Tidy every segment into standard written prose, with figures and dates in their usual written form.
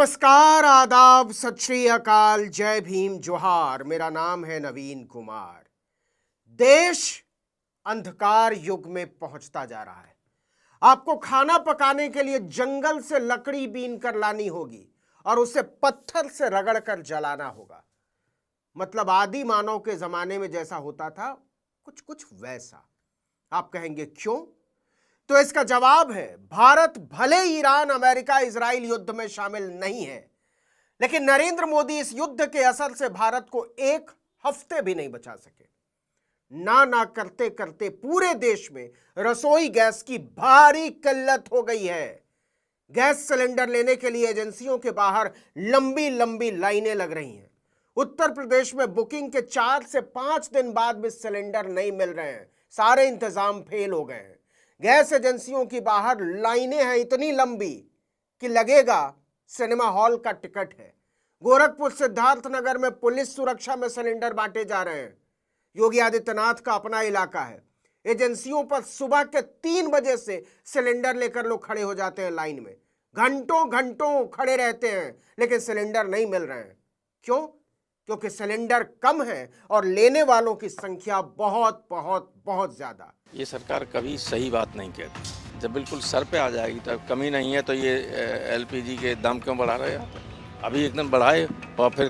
नमस्कार, आदाब, सत श्री अकाल, जय भीम, जोहार। मेरा नाम है नवीन कुमार। देश अंधकार युग में पहुंचता जा रहा है। आपको खाना पकाने के लिए जंगल से लकड़ी बीन कर लानी होगी और उसे पत्थर से रगड़ कर जलाना होगा। मतलब आदि मानव के जमाने में जैसा होता था, कुछ कुछ वैसा। आप कहेंगे क्यों? तो इसका जवाब है, भारत भले ईरान, अमेरिका, इजराइल युद्ध में शामिल नहीं है, लेकिन नरेंद्र मोदी इस युद्ध के असर से भारत को एक हफ्ते भी नहीं बचा सके। ना करते करते पूरे देश में रसोई गैस की भारी किल्लत हो गई है। गैस सिलेंडर लेने के लिए एजेंसियों के बाहर लंबी लंबी लाइनें लग रही हैं। उत्तर प्रदेश में बुकिंग के 4 से 5 दिन बाद भी सिलेंडर नहीं मिल रहे हैं। सारे इंतजाम फेल हो गए हैं। गैस एजेंसियों की बाहर लाइनें हैं इतनी लंबी कि लगेगा सिनेमा हॉल का टिकट है। गोरखपुर सिद्धार्थ नगर में पुलिस सुरक्षा में सिलेंडर बांटे जा रहे हैं। योगी आदित्यनाथ का अपना इलाका है। एजेंसियों पर सुबह के 3 बजे से सिलेंडर लेकर लोग खड़े हो जाते हैं लाइन में। घंटों घंटों खड़े रहते हैं, लेकिन सिलेंडर नहीं मिल रहे हैं। क्यों? क्योंकि सिलेंडर कम है और लेने वालों की संख्या बहुत बहुत बहुत ज्यादा। ये सरकार कभी सही बात नहीं कहती। जब बिल्कुल सर पे आ जाएगी तब कमी नहीं है तो ये एलपीजी के दाम क्यों बढ़ा रहे हैं? अभी एकदम बढ़ाए और फिर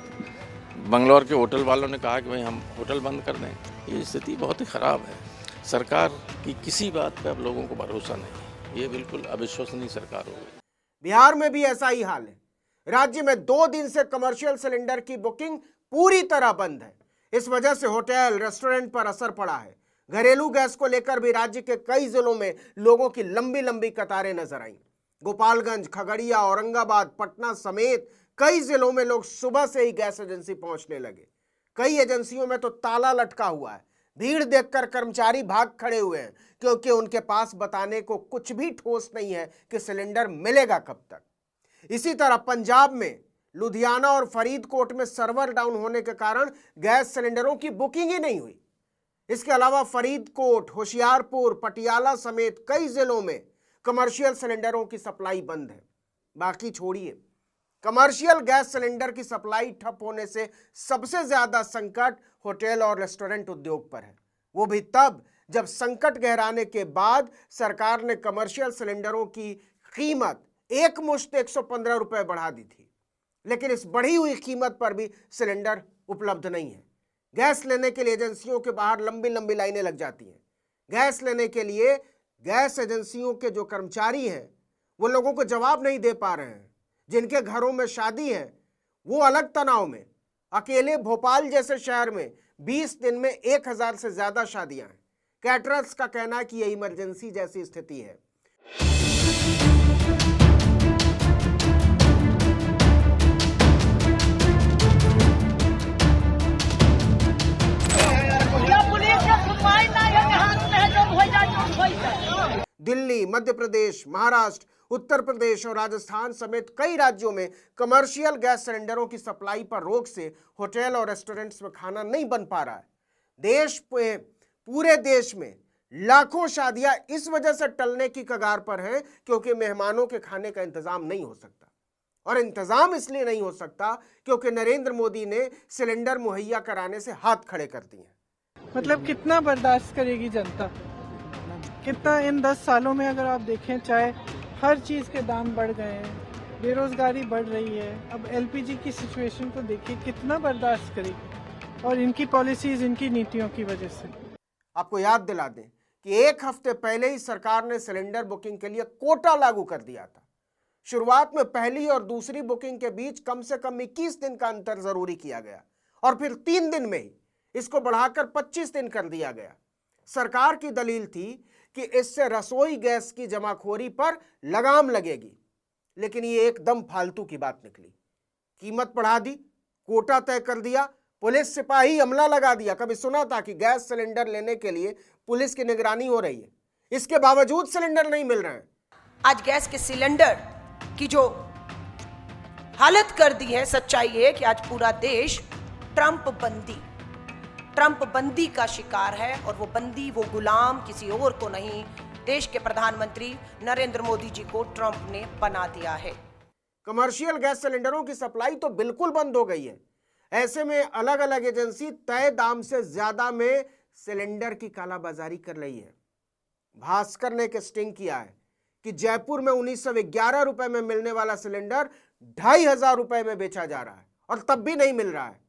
बंगलौर के होटल वालों ने कहा कि भाई हम होटल बंद कर दें। ये स्थिति बहुत ही ख़राब है। सरकार की किसी बात पे अब लोगों को भरोसा नहीं। ये बिल्कुल अविश्वसनीय सरकार हो गई। बिहार में भी ऐसा ही हाल है। राज्य में 2 दिन से कमर्शियल सिलेंडर की बुकिंग पूरी तरह बंद है। इस वजह से होटल, रेस्टोरेंट पर असर पड़ा है। घरेलू गैस को लेकर भी राज्य के कई जिलों में लोगों की लंबी लंबी कतारें नजर आईं। गोपालगंज, खगड़िया, औरंगाबाद, पटना समेत कई जिलों में लोग सुबह से ही गैस एजेंसी पहुंचने लगे। कई एजेंसियों में तो ताला लटका हुआ है। भीड़ देखकर कर्मचारी भाग खड़े हुए हैं, क्योंकि उनके पास बताने को कुछ भी ठोस नहीं है कि सिलेंडर मिलेगा कब तक। इसी तरह पंजाब में लुधियाना और फरीदकोट में सर्वर डाउन होने के कारण गैस सिलेंडरों की बुकिंग ही नहीं हुई। इसके अलावा फरीदकोट, होशियारपुर, पटियाला समेत कई जिलों में कमर्शियल सिलेंडरों की सप्लाई बंद है। बाकी छोड़िए, कमर्शियल गैस सिलेंडर की सप्लाई ठप होने से सबसे ज्यादा संकट होटल और रेस्टोरेंट उद्योग पर है। वो भी तब जब संकट गहराने के बाद सरकार ने कमर्शियल सिलेंडरों की कीमत एक मुश्त 115 रुपए बढ़ा दी थी, लेकिन इस बढ़ी हुई कीमत पर भी सिलेंडर उपलब्ध नहीं है। गैस लेने के लिए एजेंसियों के बाहर लंबी लंबी लाइनें लग जाती हैं। गैस लेने के लिए गैस एजेंसियों के जो कर्मचारी हैं वो लोगों को जवाब नहीं दे पा रहे हैं। जिनके घरों में शादी है वो अलग तनाव में। अकेले भोपाल जैसे शहर में 20 दिन में 1000 से ज्यादा शादियां हैं। कैटरर्स का कहना है कि यह इमरजेंसी जैसी स्थिति है। दिल्ली, मध्य प्रदेश, महाराष्ट्र, उत्तर प्रदेश और राजस्थान समेत कई राज्यों में कमर्शियल गैस सिलेंडरों की सप्लाई पर रोक से होटल और रेस्टोरेंट्स में खाना नहीं बन पा रहा है। पूरे देश में लाखों शादियां इस वजह से टलने की कगार पर हैं क्योंकि मेहमानों के खाने का इंतजाम नहीं हो सकता। और इंतजाम इसलिए नहीं हो सकता क्योंकि नरेंद्र मोदी ने सिलेंडर मुहैया कराने से हाथ खड़े कर दिए। मतलब कितना बर्दाश्त करेगी जनता? कितना इन 10 सालों में अगर आप देखें, चाहे हर चीज़ के दाम बढ़ गए हैं, बेरोजगारी बढ़ रही है। अब एलपीजी की सिचुएशन को देखिए, कितना बर्दाश्त करेगी? और इनकी पॉलिसीज, इनकी नीतियों की वजह से। आपको याद दिला दें कि 1 हफ्ते पहले ही सरकार ने सिलेंडर बुकिंग के लिए कोटा लागू कर दिया था। शुरुआत में पहली और दूसरी बुकिंग के बीच कम से कम 21 दिन का अंतर जरूरी किया गया और फिर 3 दिन में ही इसको बढ़ाकर 25 दिन कर दिया गया। सरकार की दलील थी कि इससे रसोई गैस की जमाखोरी पर लगाम लगेगी, लेकिन ये एकदम फालतू की बात निकली। कीमत बढ़ा दी, कोटा तय कर दिया, पुलिस सिपाही अमला लगा दिया। कभी सुना था कि गैस सिलेंडर लेने के लिए पुलिस की निगरानी हो रही है? इसके बावजूद सिलेंडर नहीं मिल रहे हैं। आज गैस के सिलेंडर की जो हालत कर दी है, सच्चाई है कि आज पूरा देश ट्रंप बंदी का शिकार है। और वो बंदी, वो गुलाम किसी और को नहीं, देश के प्रधानमंत्री नरेंद्र मोदी जी को ट्रंप ने बना दिया है। कमर्शियल गैस सिलेंडरों की सप्लाई तो बिल्कुल बंद हो गई है। ऐसे में अलग अलग एजेंसी तय दाम से ज्यादा में सिलेंडर की कालाबाजारी कर रही है। भास्कर ने एक स्टिंग किया है कि जयपुर में 1911 रुपए में मिलने वाला सिलेंडर 2500 रुपए में बेचा जा रहा है और तब भी नहीं मिल रहा है।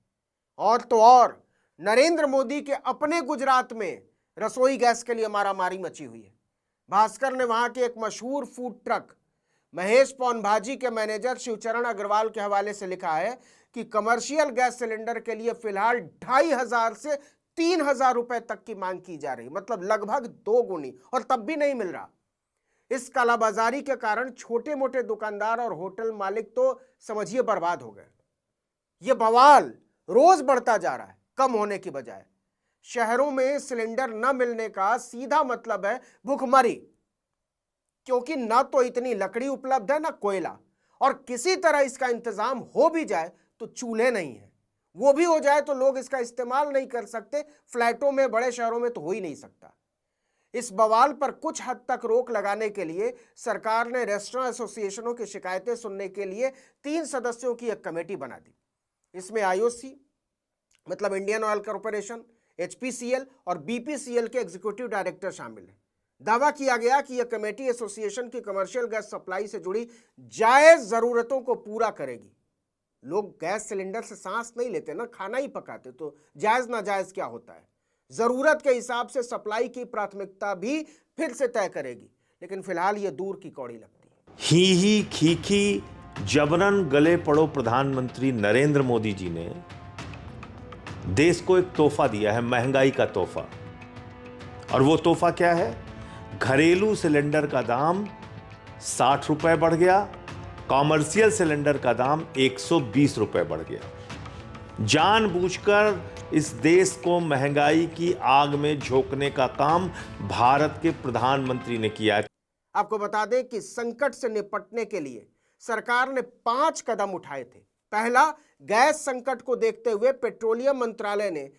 और तो और नरेंद्र मोदी के अपने गुजरात में रसोई गैस के लिए मारामारी मची हुई है। भास्कर ने वहां के एक मशहूर फूड ट्रक महेश पॉन भाजी के मैनेजर शिवचरण अग्रवाल के हवाले से लिखा है कि कमर्शियल गैस सिलेंडर के लिए फिलहाल 2500 से 3000 रुपए तक की मांग की जा रही, मतलब लगभग 2 गुनी, और तब भी नहीं मिल रहा। इस कालाबाजारी के कारण छोटे मोटे दुकानदार और होटल मालिक तो समझिए बर्बाद हो गए। यह बवाल रोज बढ़ता जा रहा है, कम होने की बजाय। शहरों में सिलेंडर न मिलने का सीधा मतलब है भूखमरी, क्योंकि ना तो इतनी लकड़ी उपलब्ध है ना कोयला, और किसी तरह इसका इंतजाम हो भी जाए तो चूल्हे नहीं है, वो भी हो जाए तो लोग इसका इस्तेमाल नहीं कर सकते। फ्लैटों में, बड़े शहरों में तो हो ही नहीं सकता। इस बवाल पर कुछ हद तक रोक लगाने के लिए सरकार ने रेस्टोरेंट एसोसिएशनों की शिकायतें सुनने के लिए 3 सदस्यों की एक कमेटी बना दी। इसमें आईओसी मतलब इंडियन ऑयल कॉर्पोरेशन, एचपीसीएल और बीपीसीएल के एग्जीक्यूटिव डायरेक्टर शामिल हैं। दावा किया गया कि यह कमेटी एसोसिएशन की कमर्शियल गैस सप्लाई से जुड़ी जायज जरूरतों को पूरा करेगी। लोग गैस सिलेंडर से सांस नहीं लेते ना, खाना ही पकाते, तो जायज नाजायज क्या होता है। जरूरत के हिसाब से सप्लाई की प्राथमिकता भी फिर से तय करेगी, लेकिन फिलहाल यह दूर की कौड़ी लगती है। ही खीखी जबरन गले पड़ो प्रधानमंत्री नरेंद्र मोदी जी ने देश को एक तोहफा दिया है, महंगाई का तोहफा। और वो तोहफा क्या है? घरेलू सिलेंडर का दाम 60 रुपए बढ़ गया, कॉमर्शियल सिलेंडर का दाम 120 रुपए बढ़ गया। जानबूझकर इस देश को महंगाई की आग में झोंकने का काम भारत के प्रधानमंत्री ने किया है। आपको बता दें कि संकट से निपटने के लिए सरकार ने 5 कदम उठाए थे। पहला, गैस संकट को देखते हुए पेट्रोलियम मंत्रालय ने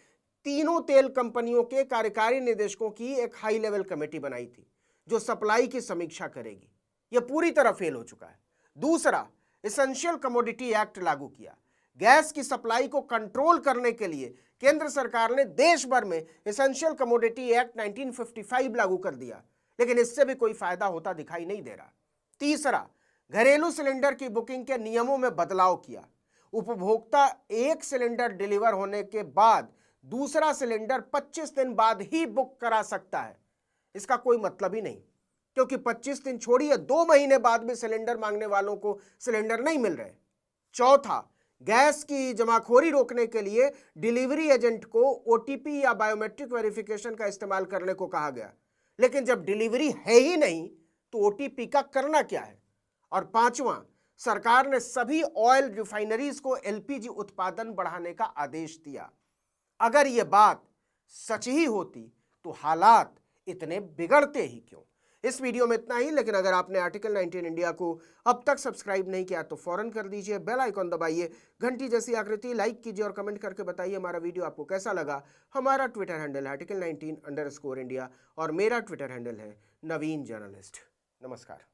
तीनों तेल कंपनियों के कार्यकारी निदेशकों की एक हाई लेवल कमेटी बनाई थी जो सप्लाई की समीक्षा करेगी। यह पूरी तरह फेल हो चुका है। दूसरा, एसेंशियल कमोडिटी एक्ट लागू किया। गैस की सप्लाई को कंट्रोल करने के लिए केंद्र सरकार ने देश भर में एसेंशियल कमोडिटी एक्ट 1955 लागू कर दिया, लेकिन इससे भी कोई फायदा होता दिखाई नहीं दे रहा। तीसरा, घरेलू सिलेंडर की बुकिंग के नियमों में बदलाव किया। उपभोक्ता एक सिलेंडर डिलीवर होने के बाद दूसरा सिलेंडर 25 दिन बाद ही बुक करा सकता है। इसका कोई मतलब ही नहीं, क्योंकि 25 दिन छोड़िए 2 महीने बाद भी सिलेंडर मांगने वालों को सिलेंडर नहीं मिल रहे। चौथा, गैस की जमाखोरी रोकने के लिए डिलीवरी एजेंट को ओटीपी या बायोमेट्रिक वेरिफिकेशन का इस्तेमाल करने को कहा गया, लेकिन जब डिलीवरी है ही नहीं तो ओटीपी का करना क्या है। और पांचवां, सरकार ने सभी ऑयल रिफाइनरीज को एलपीजी उत्पादन बढ़ाने का आदेश दिया। अगर यह बात सच ही होती तो हालात इतने बिगड़ते ही क्यों। इस वीडियो में इतना ही, लेकिन अगर आपने आर्टिकल 19 इंडिया को अब तक सब्सक्राइब नहीं किया तो फौरन कर दीजिए, बेल आइकॉन दबाइए, घंटी जैसी आकृति लाइक कीजिए और कमेंट करके बताइए हमारा वीडियो आपको कैसा लगा। हमारा ट्विटर हैंडल है आर्टिकल 19_इंडिया और मेरा ट्विटर हैंडल है नवीन जर्नलिस्ट। नमस्कार।